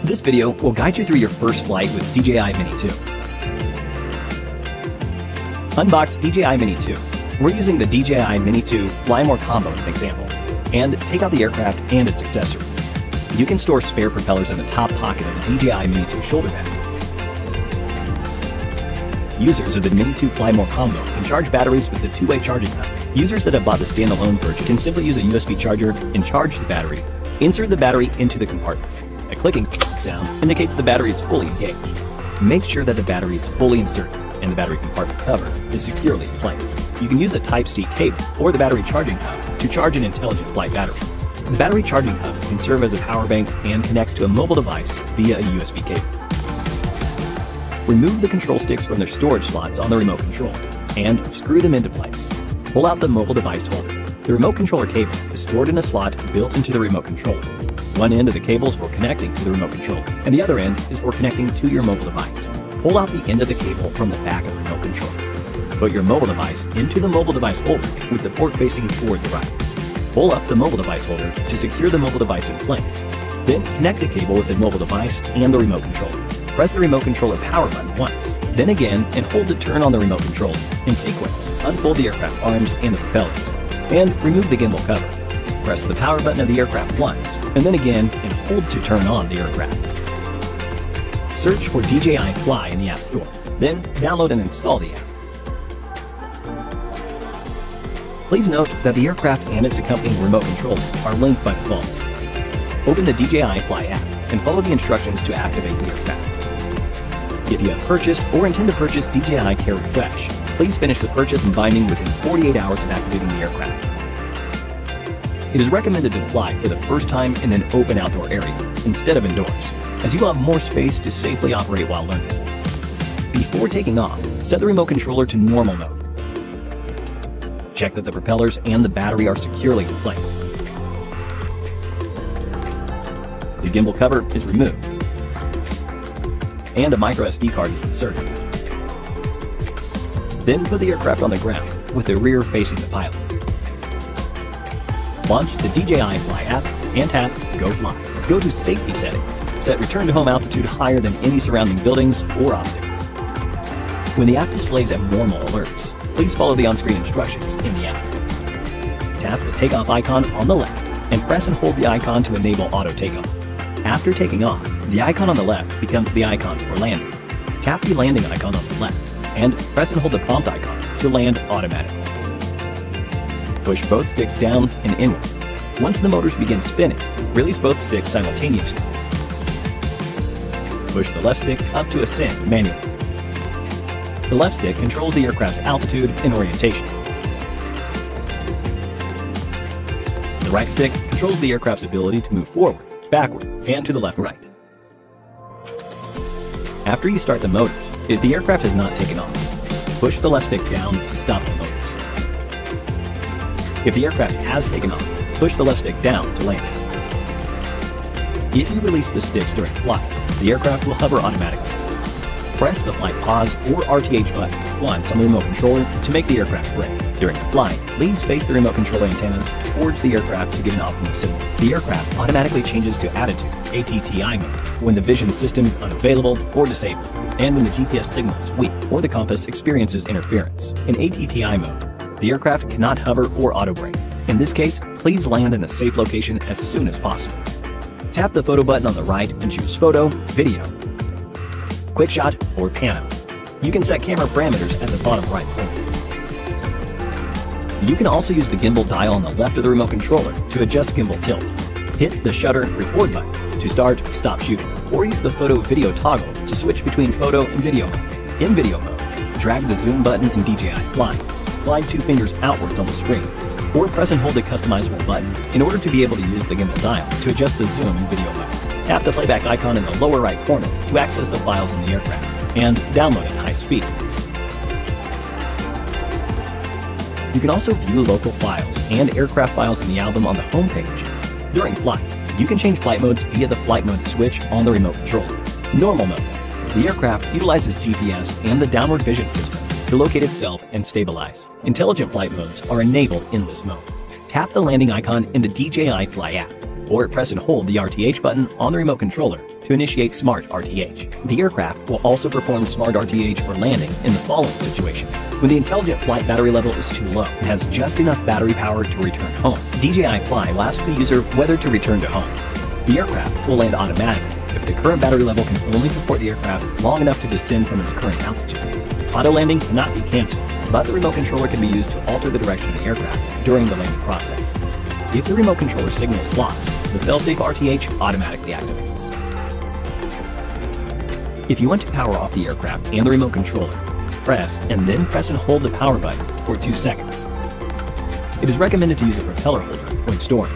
This video will guide you through your first flight with DJI Mini 2. Unbox DJI Mini 2. We're using the DJI Mini 2 Fly More combo as an example, and take out the aircraft and its accessories. You can store spare propellers in the top pocket of the DJI Mini 2 shoulder bag. Users of the Mini 2 Fly More combo can charge batteries with the two-way charging hub. Users that have bought the standalone version can simply use a USB charger and charge the battery. Insert the battery into the compartment. A clicking sound indicates the battery is fully engaged. Make sure that the battery is fully inserted and the battery compartment cover is securely in place. You can use a Type-C cable or the battery charging hub to charge an intelligent flight battery. The battery charging hub can serve as a power bank and connects to a mobile device via a USB cable. Remove the control sticks from their storage slots on the remote controller and screw them into place. Pull out the mobile device holder. The remote controller cable is stored in a slot built into the remote controller. One end of the cable is for connecting to the remote controller, and the other end is for connecting to your mobile device. Pull out the end of the cable from the back of the remote controller. Put your mobile device into the mobile device holder with the port facing toward the right. Pull up the mobile device holder to secure the mobile device in place. Then connect the cable with the mobile device and the remote controller. Press the remote controller power button once, then again, and hold to turn on the remote controller. In sequence, unfold the aircraft arms and the propeller, and remove the gimbal cover. Press the power button of the aircraft once, and then again, and hold to turn on the aircraft. Search for DJI Fly in the App Store, then download and install the app. Please note that the aircraft and its accompanying remote controller are linked by default. Open the DJI Fly app and follow the instructions to activate the aircraft. If you have purchased or intend to purchase DJI Care Refresh, please finish the purchase and binding within 48 hours of activating the aircraft. It is recommended to fly for the first time in an open outdoor area instead of indoors, as you will have more space to safely operate while learning. Before taking off, set the remote controller to normal mode. Check that the propellers and the battery are securely in place. The gimbal cover is removed, and a microSD card is inserted. Then put the aircraft on the ground with the rear facing the pilot. Launch the DJI Fly app and tap Go Fly. Go to Safety Settings. Set return to home altitude higher than any surrounding buildings or obstacles. When the app displays abnormal alerts, please follow the on-screen instructions in the app. Tap the takeoff icon on the left and press and hold the icon to enable auto takeoff. After taking off, the icon on the left becomes the icon for landing. Tap the landing icon on the left and press and hold the prompt icon to land automatically. Push both sticks down and inward. Once the motors begin spinning, release both sticks simultaneously. Push the left stick up to ascend manually. The left stick controls the aircraft's altitude and orientation. The right stick controls the aircraft's ability to move forward, backward, and to the left-right. After you start the motors, if the aircraft has not taken off, push the left stick down to stop the motors. If the aircraft has taken off, push the left stick down to land. If you release the sticks during flight, the aircraft will hover automatically. Press the flight pause or RTH button once on the remote controller to make the aircraft brake. During the flight, please face the remote controller antennas towards the aircraft to get an optimal signal. The aircraft automatically changes to attitude, ATTI mode, when the vision system is unavailable or disabled, and when the GPS signal is weak or the compass experiences interference. In ATTI mode, the aircraft cannot hover or auto-brake. In this case, please land in a safe location as soon as possible. Tap the photo button on the right and choose Photo, Video, Quick Shot, or Pano. You can set camera parameters at the bottom right corner. You can also use the gimbal dial on the left of the remote controller to adjust gimbal tilt. Hit the shutter record button to start, stop shooting, or use the photo video toggle to switch between photo and video mode. In video mode, drag the zoom button in DJI Fly. Slide 2 fingers outwards on the screen, or press and hold the customizable button in order to be able to use the gimbal dial to adjust the zoom in video mode. Tap the playback icon in the lower right corner to access the files in the aircraft and download at high speed. You can also view local files and aircraft files in the album on the home page. During flight, you can change flight modes via the flight mode switch on the remote controller. Normal mode. The aircraft utilizes GPS and the downward vision system to locate itself and stabilize. Intelligent flight modes are enabled in this mode. Tap the landing icon in the DJI Fly app. or press and hold the RTH button on the remote controller to initiate Smart RTH. The aircraft will also perform Smart RTH or landing in the following situation. When the Intelligent Flight battery level is too low and has just enough battery power to return home, DJI Fly will ask the user whether to return to home. The aircraft will land automatically if the current battery level can only support the aircraft long enough to descend from its current altitude. Auto landing cannot be canceled, but the remote controller can be used to alter the direction of the aircraft during the landing process. If the remote controller signal is lost, the failsafe RTH automatically activates. If you want to power off the aircraft and the remote controller, press and hold the power button for 2 seconds. It is recommended to use a propeller holder when storing.